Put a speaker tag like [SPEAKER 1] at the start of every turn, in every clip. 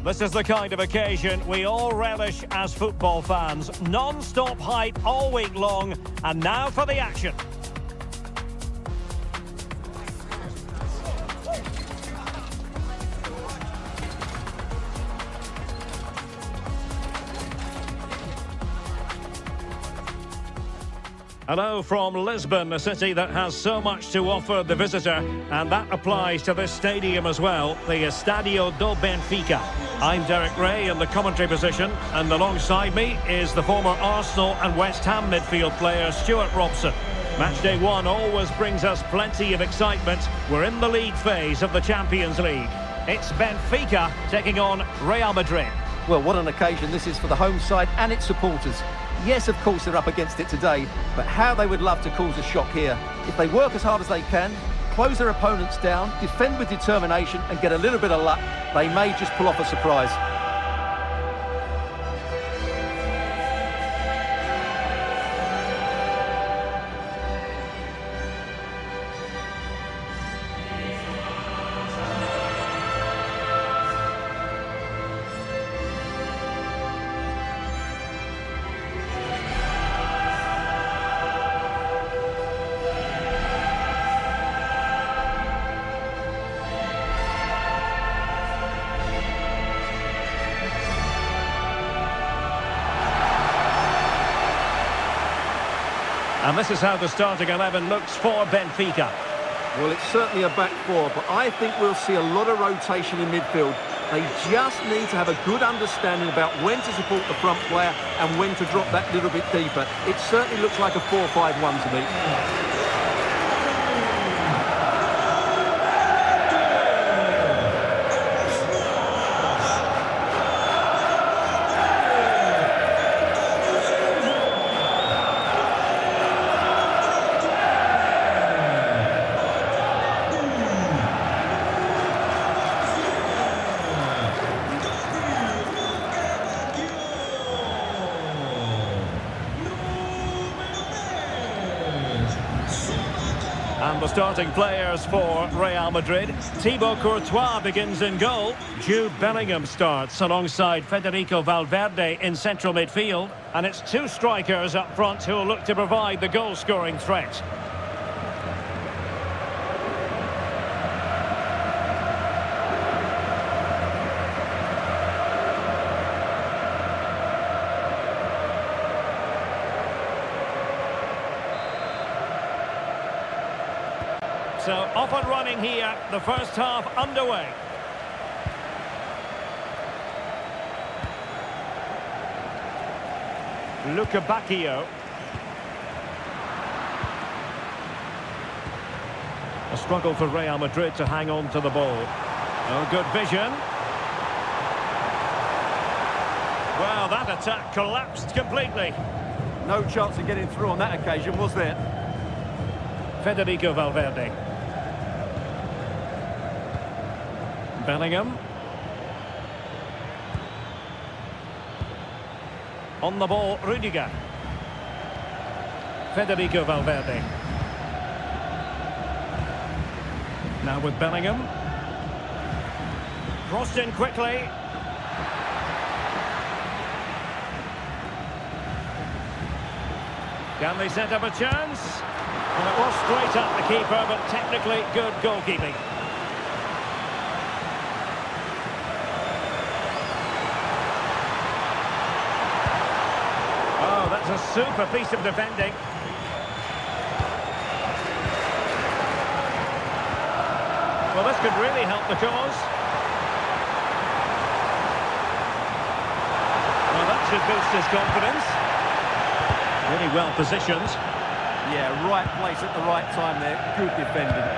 [SPEAKER 1] This is the kind of occasion we all relish as football fans. Non-stop hype all week long, and now for the action. Hello from Lisbon, a city that has so much to offer the visitor, and that applies to this stadium as well, the Estadio do Benfica. I'm Derek Ray in the commentary position, and alongside me is the former Arsenal and West Ham midfield player Stuart Robson. Match day one always brings us plenty of excitement. We're in the league phase of the Champions League. It's Benfica taking on Real Madrid.
[SPEAKER 2] Well, what an occasion this is for the home side and its supporters. Yes, of course, they're up against it today, but how they would love to cause a shock here. If they work as hard as they can, close their opponents down, defend with determination and get a little bit of luck, they may just pull off a surprise.
[SPEAKER 1] And this is how the starting 11 looks for Benfica.
[SPEAKER 2] Well, it's certainly a back four, but I think we'll see a lot of rotation in midfield. They just need to have a good understanding about when to support the front player and when to drop that little bit deeper. It certainly looks like a 4-5-1 to me.
[SPEAKER 1] And the starting players for Real Madrid. Thibaut Courtois begins in goal. Jude Bellingham starts alongside Federico Valverde in central midfield. And it's two strikers up front who will look to provide the goal-scoring threat. So off and running here, the first half underway. Luca Bacchio. A struggle for Real Madrid to hang on to the ball. Oh, good vision. Well, that attack collapsed completely.
[SPEAKER 2] No chance of getting through on that occasion, was there?
[SPEAKER 1] Federico Valverde. Bellingham. On the ball, Rudiger. Federico Valverde. Now with Bellingham. Crossed in quickly. Can they set up a chance? Well, it was straight at the keeper, but technically good goalkeeping. Oh, that's a super piece of defending. Well, this could really help the cause. Well, that should boost his confidence. Really well positioned.
[SPEAKER 2] Yeah, right place at the right time there. Good defending.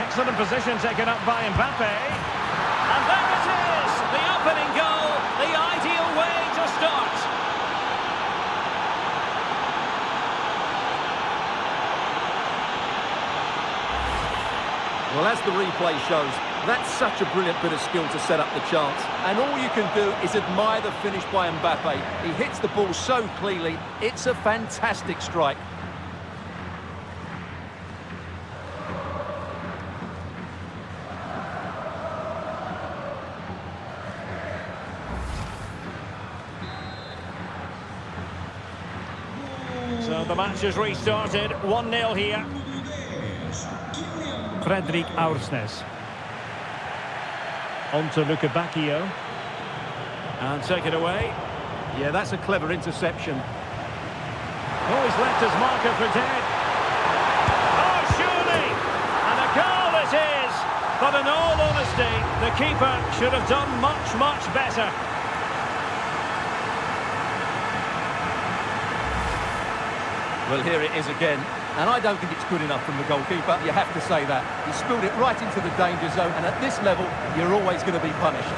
[SPEAKER 1] Excellent position taken up by Mbappe. And there it is! The opening goal, the ideal way to start.
[SPEAKER 2] Well, as the replay shows, that's such a brilliant bit of skill to set up the chance. And all you can do is admire the finish by Mbappe. He hits the ball so cleanly, it's a fantastic strike.
[SPEAKER 1] So the match is restarted, 1-0 here. Fredrik Aursnes. On to Luca Bacchio. And take it away.
[SPEAKER 2] Yeah, that's a clever interception.
[SPEAKER 1] Oh, he's left his marker for dead. Oh, surely! And a goal it is! But in all honesty, the keeper should have done much, much better.
[SPEAKER 2] Well, here it is again. And I don't think it's good enough from the goalkeeper. You have to say that. He spilled it right into the danger zone, and at this level, you're always going to be punished.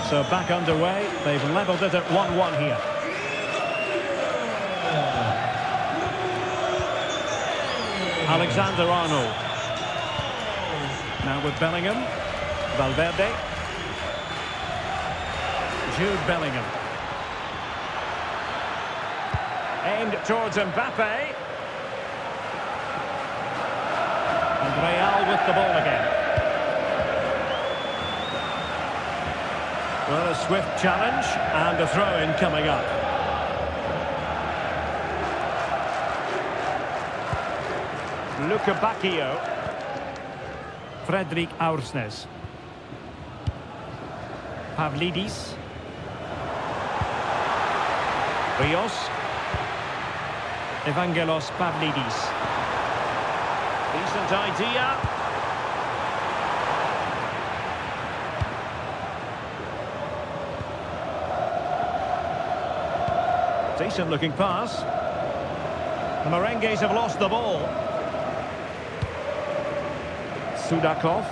[SPEAKER 1] So back underway. They've levelled it at 1-1 here. Alexander-Arnold. Now with Bellingham. Valverde. Jude Bellingham. Aimed towards Mbappe. And Real with the ball again. Well, a swift challenge and a throw-in coming up. Luca Bacchio. Fredrik Aursnes. Pavlidis. Rios. Evangelos Pavlidis. Decent idea. Decent looking pass. The Merengues have lost the ball. Sudakov.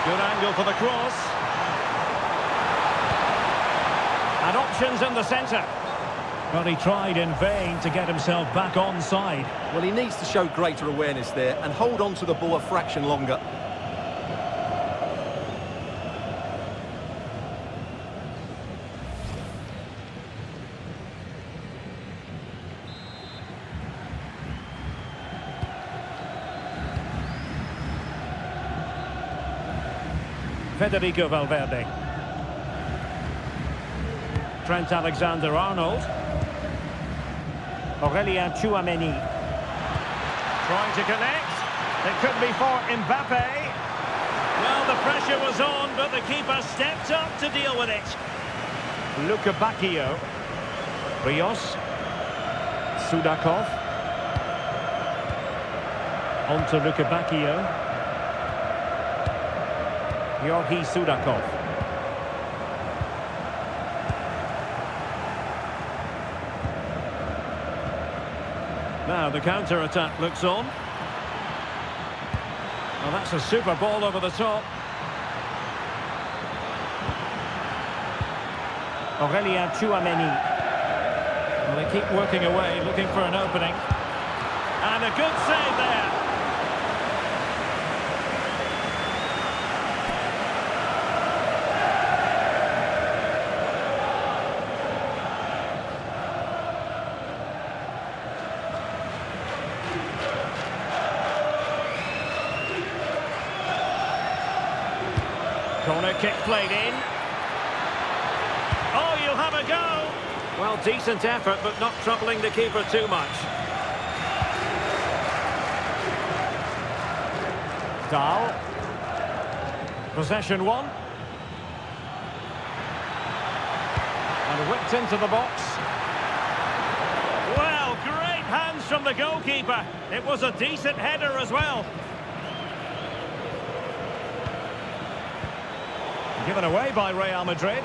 [SPEAKER 1] Good angle for the cross. And options in the centre. Well, he tried in vain to get himself back onside.
[SPEAKER 2] Well, he needs to show greater awareness there and hold on to the ball a fraction longer.
[SPEAKER 1] Federico Valverde. Trent Alexander-Arnold. Aurelien Tchouameni. Trying to connect. It could be for Mbappe. Well, the pressure was on, but the keeper stepped up to deal with it. Luca Bacchio. Rios. Sudakov. On to Luca Bacchio. Georgi Sudakov. Now the counter-attack looks on. Well, that's a super ball over the top. Aurelien Tchouameni. Well, they keep working away, looking for an opening. And a good save there. Corner kick played in. Oh, you'll have a go. Well, decent effort, but not troubling the keeper too much. Dahl. Possession one. And whipped into the box. Well, great hands from the goalkeeper. It was a decent header as well. Given away by Real Madrid.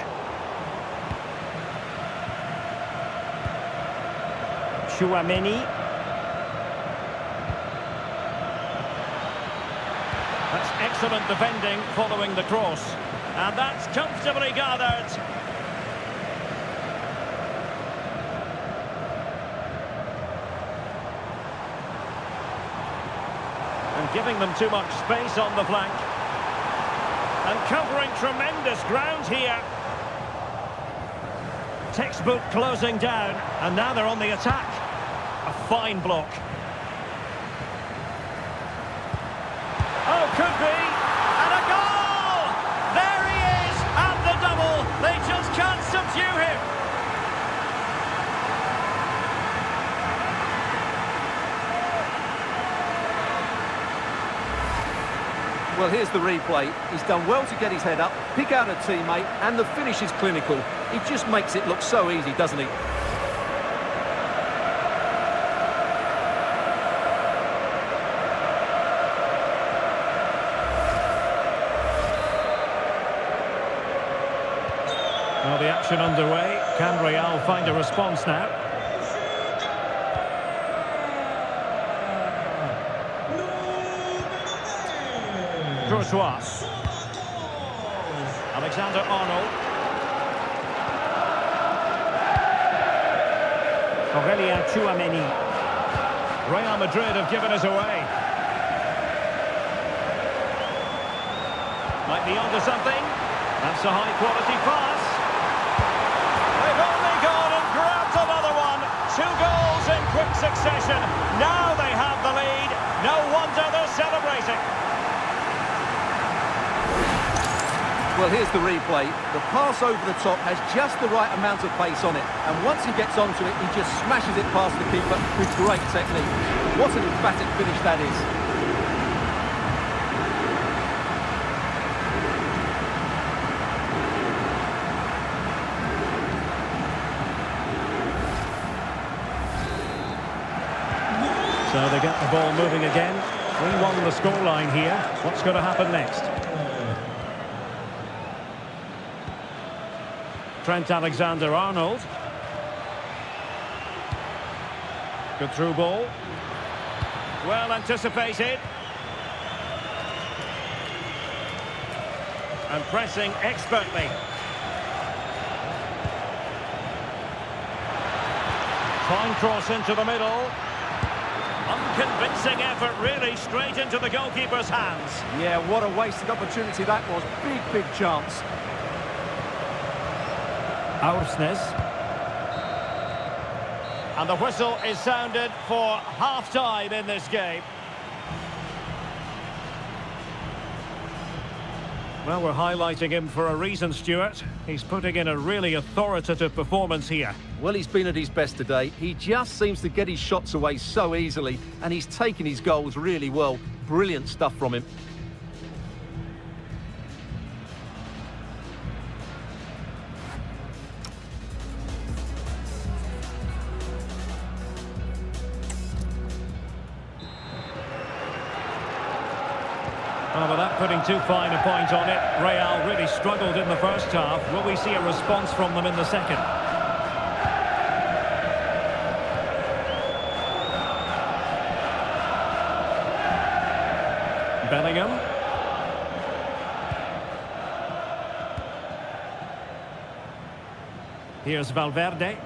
[SPEAKER 1] Tchouameni. That's excellent defending following the cross. And that's comfortably gathered. And giving them too much space on the flank. And covering tremendous ground here. Textbook closing down, and now they're on the attack. A fine block. Oh, could be. And a goal! There he is, and the double. They just can't subdue him.
[SPEAKER 2] Well, here's the replay. He's done well to get his head up, pick out a teammate, and the finish is clinical. He just makes it look so easy, doesn't he?
[SPEAKER 1] Well, the action underway. Can Real find a response now? Courtois. Alexander-Arnold. Aurelien Tchouameni. Real Madrid have given us away. Might be onto something. That's a high-quality pass. They've only gone and grabbed another one. 2 goals in quick succession. Now they have the lead. No wonder they're celebrating.
[SPEAKER 2] Well, here's the replay. The pass over the top has just the right amount of pace on it. And once he gets onto it, he just smashes it past the keeper with great technique. What an emphatic finish that is.
[SPEAKER 1] So they get the ball moving again. 3-1 the scoreline here. What's going to happen next? Trent Alexander-Arnold. Good through ball. Well anticipated. And pressing expertly. Fine cross into the middle. Unconvincing effort, really, straight into the goalkeeper's hands.
[SPEAKER 2] Yeah, what a wasted opportunity that was. Big chance.
[SPEAKER 1] Aursnes. And the whistle is sounded for half-time in this game. Well, we're highlighting him for a reason, Stuart. He's putting in a really authoritative performance here.
[SPEAKER 2] Well, he's been at his best today. He just seems to get his shots away so easily, and he's taken his goals really well. Brilliant stuff from him.
[SPEAKER 1] Oh, without putting too fine a point on it, Real really struggled in the first half. Will we see a response from them in the second? Bellingham. Here's Valverde.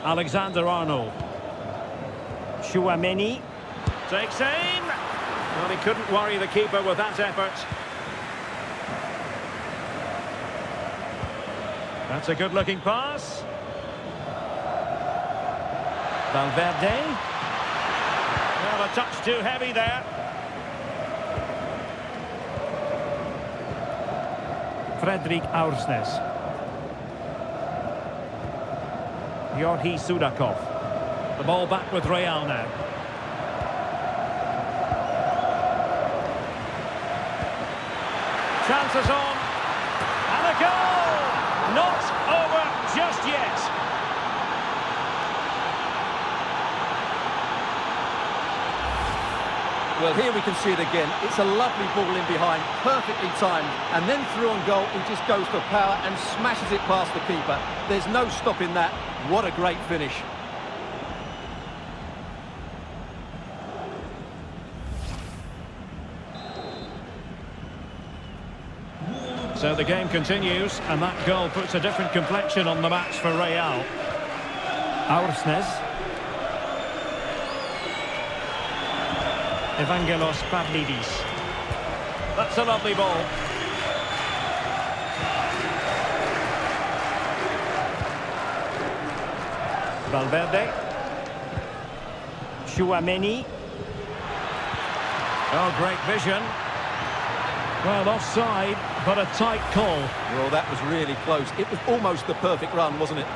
[SPEAKER 1] Alexander-Arnold. Tchouameni. Takes aim. Well, he couldn't worry the keeper with that effort. That's a good-looking pass. Valverde. Well, a touch too heavy there. Fredrik Aursnes. Georgi Sudakov. The ball back with Real now. Chances on, and a goal! Not over just yet.
[SPEAKER 2] Well, here we can see it again. It's a lovely ball in behind, perfectly timed, and then through on goal, he just goes for power and smashes it past the keeper. There's no stopping that. What a great finish.
[SPEAKER 1] So the game continues, and that goal puts a different complexion on the match for Real. Aursnes. Evangelos Pavlidis. That's a lovely ball. Valverde. Chouameni. Oh, great vision. Well, offside, but a tight call.
[SPEAKER 2] Well, that was really close. It was almost the perfect run, wasn't it?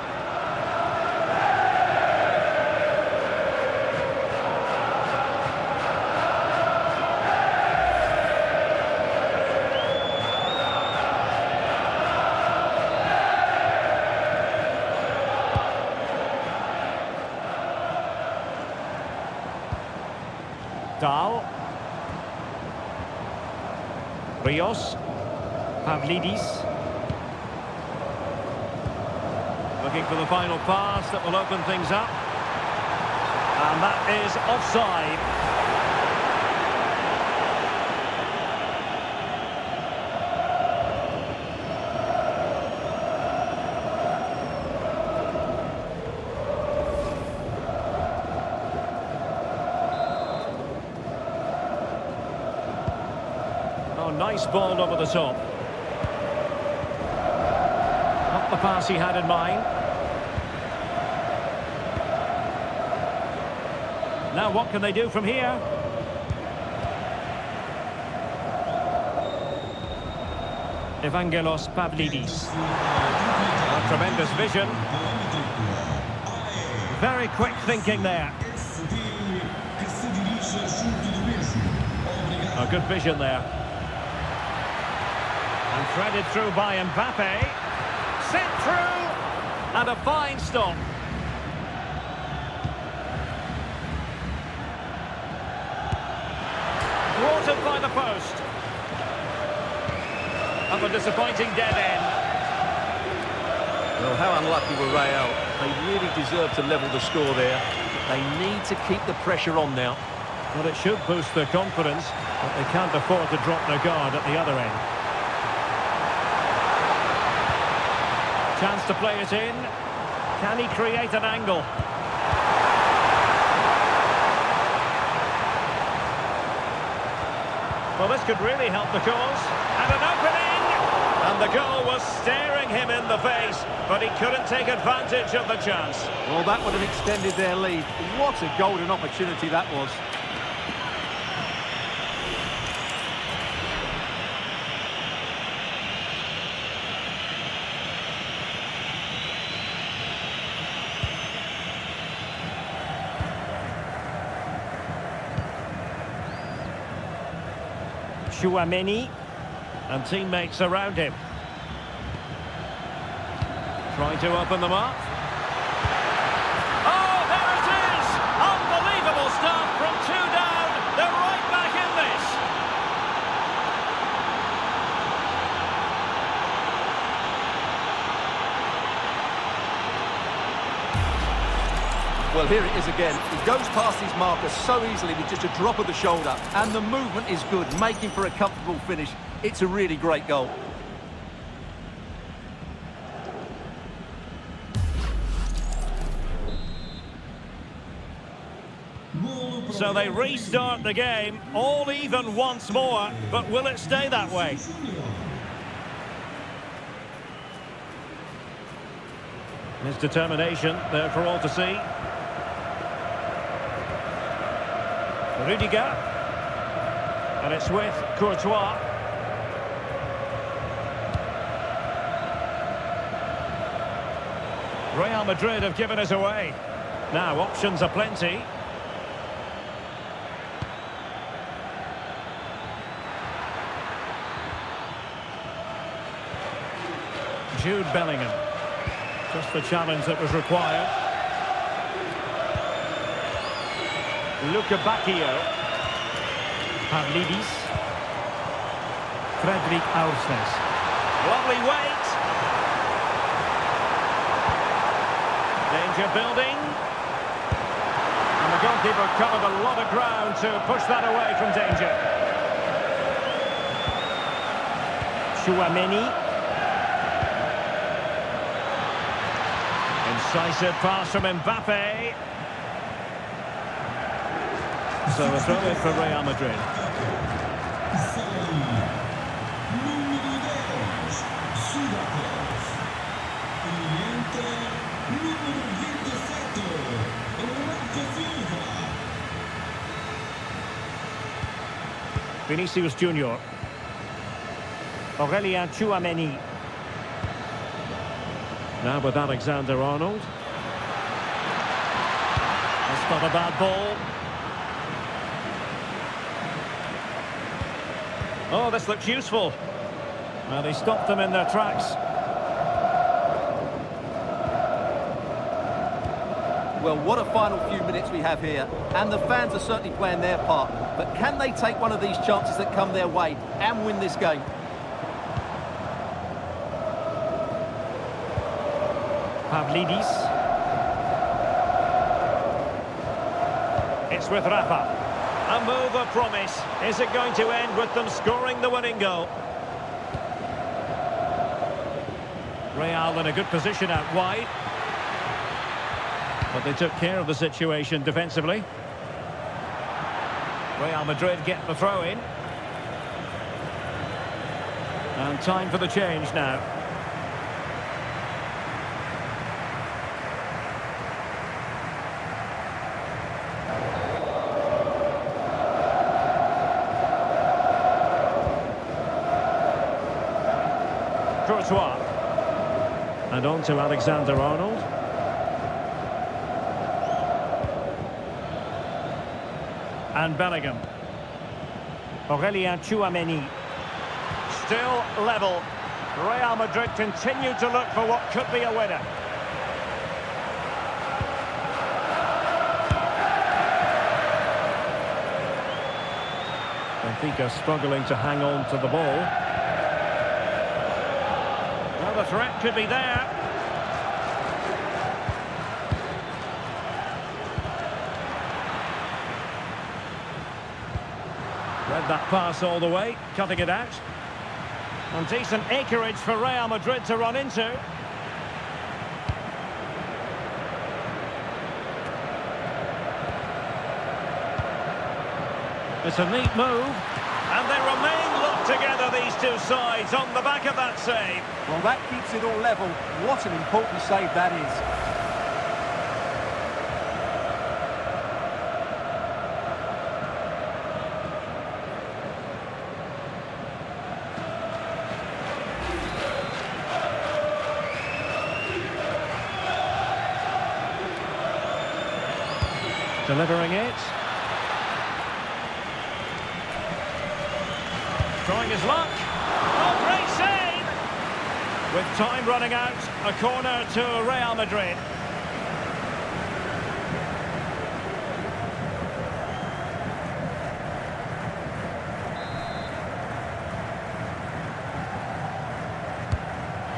[SPEAKER 2] Dahl. Rios. Pavlidis.
[SPEAKER 1] Looking for the final pass that will open things up. And that is offside. Oh, nice ball over the top. Not the pass he had in mind. Now what can they do from here? Evangelos Pavlidis. A tremendous vision. Very quick thinking there. A good vision there. And threaded through by Mbappe. Sent through! And a fine stop. Thwarted by the post. Up a disappointing dead end.
[SPEAKER 2] Well, how unlucky were Real. They really deserve to level the score there. They need to keep the pressure on now.
[SPEAKER 1] Well, it should boost their confidence, but they can't afford to drop their guard at the other end. Chance to play it in. Can he create an angle? Well, this could really help the cause. And an opening! And the goal was staring him in the face, but he couldn't take advantage of the chance.
[SPEAKER 2] Well, that would have extended their lead. What a golden opportunity that was.
[SPEAKER 1] Chouameni and teammates around him. Trying to open them up. Oh, there it is! Unbelievable stuff from two down. They're right back in this.
[SPEAKER 2] Well, here it is again. He goes past his marker so easily with just a drop of the shoulder. And the movement is good, making for a comfortable finish. It's a really great goal.
[SPEAKER 1] So they restart the game, all even once more, but will it stay that way? His determination there for all to see. Rudiger. And it's with Courtois. Real Madrid have given us away. Now options are plenty. Jude Bellingham. Just the challenge that was required. Luca Bacchio. Pavlidis. Frederick Aursnes. Lovely weight. Danger building. And the goalkeeper covered a lot of ground to push that away from danger. Chouameni. Incisive pass from Mbappe. So a throw in for Real Madrid. Vinicius Junior. Aurelien Tchouameni. Now with Alexander-Arnold. That's not a bad ball. Oh, this looks useful. Well, they stopped them in their tracks.
[SPEAKER 2] Well, what a final few minutes we have here. And the fans are certainly playing their part. But can they take one of these chances that come their way and win this game?
[SPEAKER 1] Pavlidis. It's with Rafa. A move of promise. Is it going to end with them scoring the winning goal? Real in a good position out wide. But they took care of the situation defensively. Real Madrid get the throw in. And time for the change now. Courtois. And on to Alexander-Arnold. And Bellingham. Aurelien Tchouameni. Still level. Real Madrid continue to look for what could be a winner. Benfica struggling to hang on to the ball. Well, the threat could be there. Read that pass all the way, cutting it out. And decent acreage for Real Madrid to run into. It's a neat move. And they remain locked together, these two sides, on the back of that save.
[SPEAKER 2] Well, that keeps it all level. What an important save that is.
[SPEAKER 1] Delivering it. Trying his luck. Oh, great save! With time running out, a corner to Real Madrid.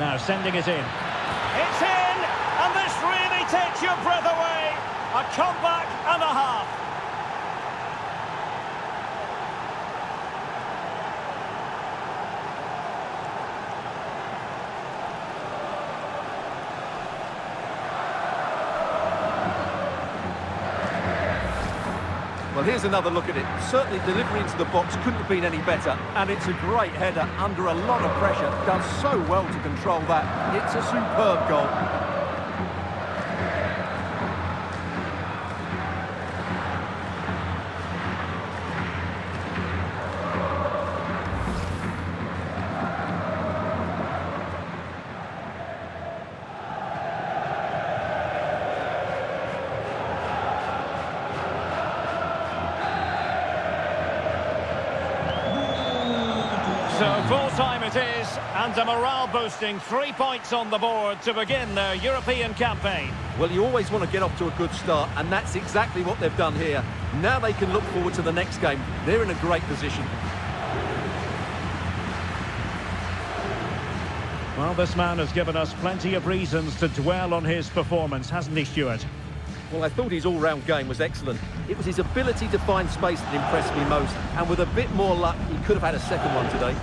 [SPEAKER 1] Now sending it in. It's in! And this really takes your breath away. A comeback and a half.
[SPEAKER 2] Well, here's another look at it. Certainly delivery into the box couldn't have been any better. And it's a great header under a lot of pressure. Does so well to control that. It's a superb goal.
[SPEAKER 1] So full-time it is, and a morale-boosting 3 points on the board to begin their European campaign.
[SPEAKER 2] Well, you always want to get off to a good start, and that's exactly what they've done here. Now they can look forward to the next game. They're in a great position.
[SPEAKER 1] Well, this man has given us plenty of reasons to dwell on his performance, hasn't he, Stuart?
[SPEAKER 2] Well, I thought his all-round game was excellent. It was his ability to find space that impressed me most, and with a bit more luck, he could have had a second one today.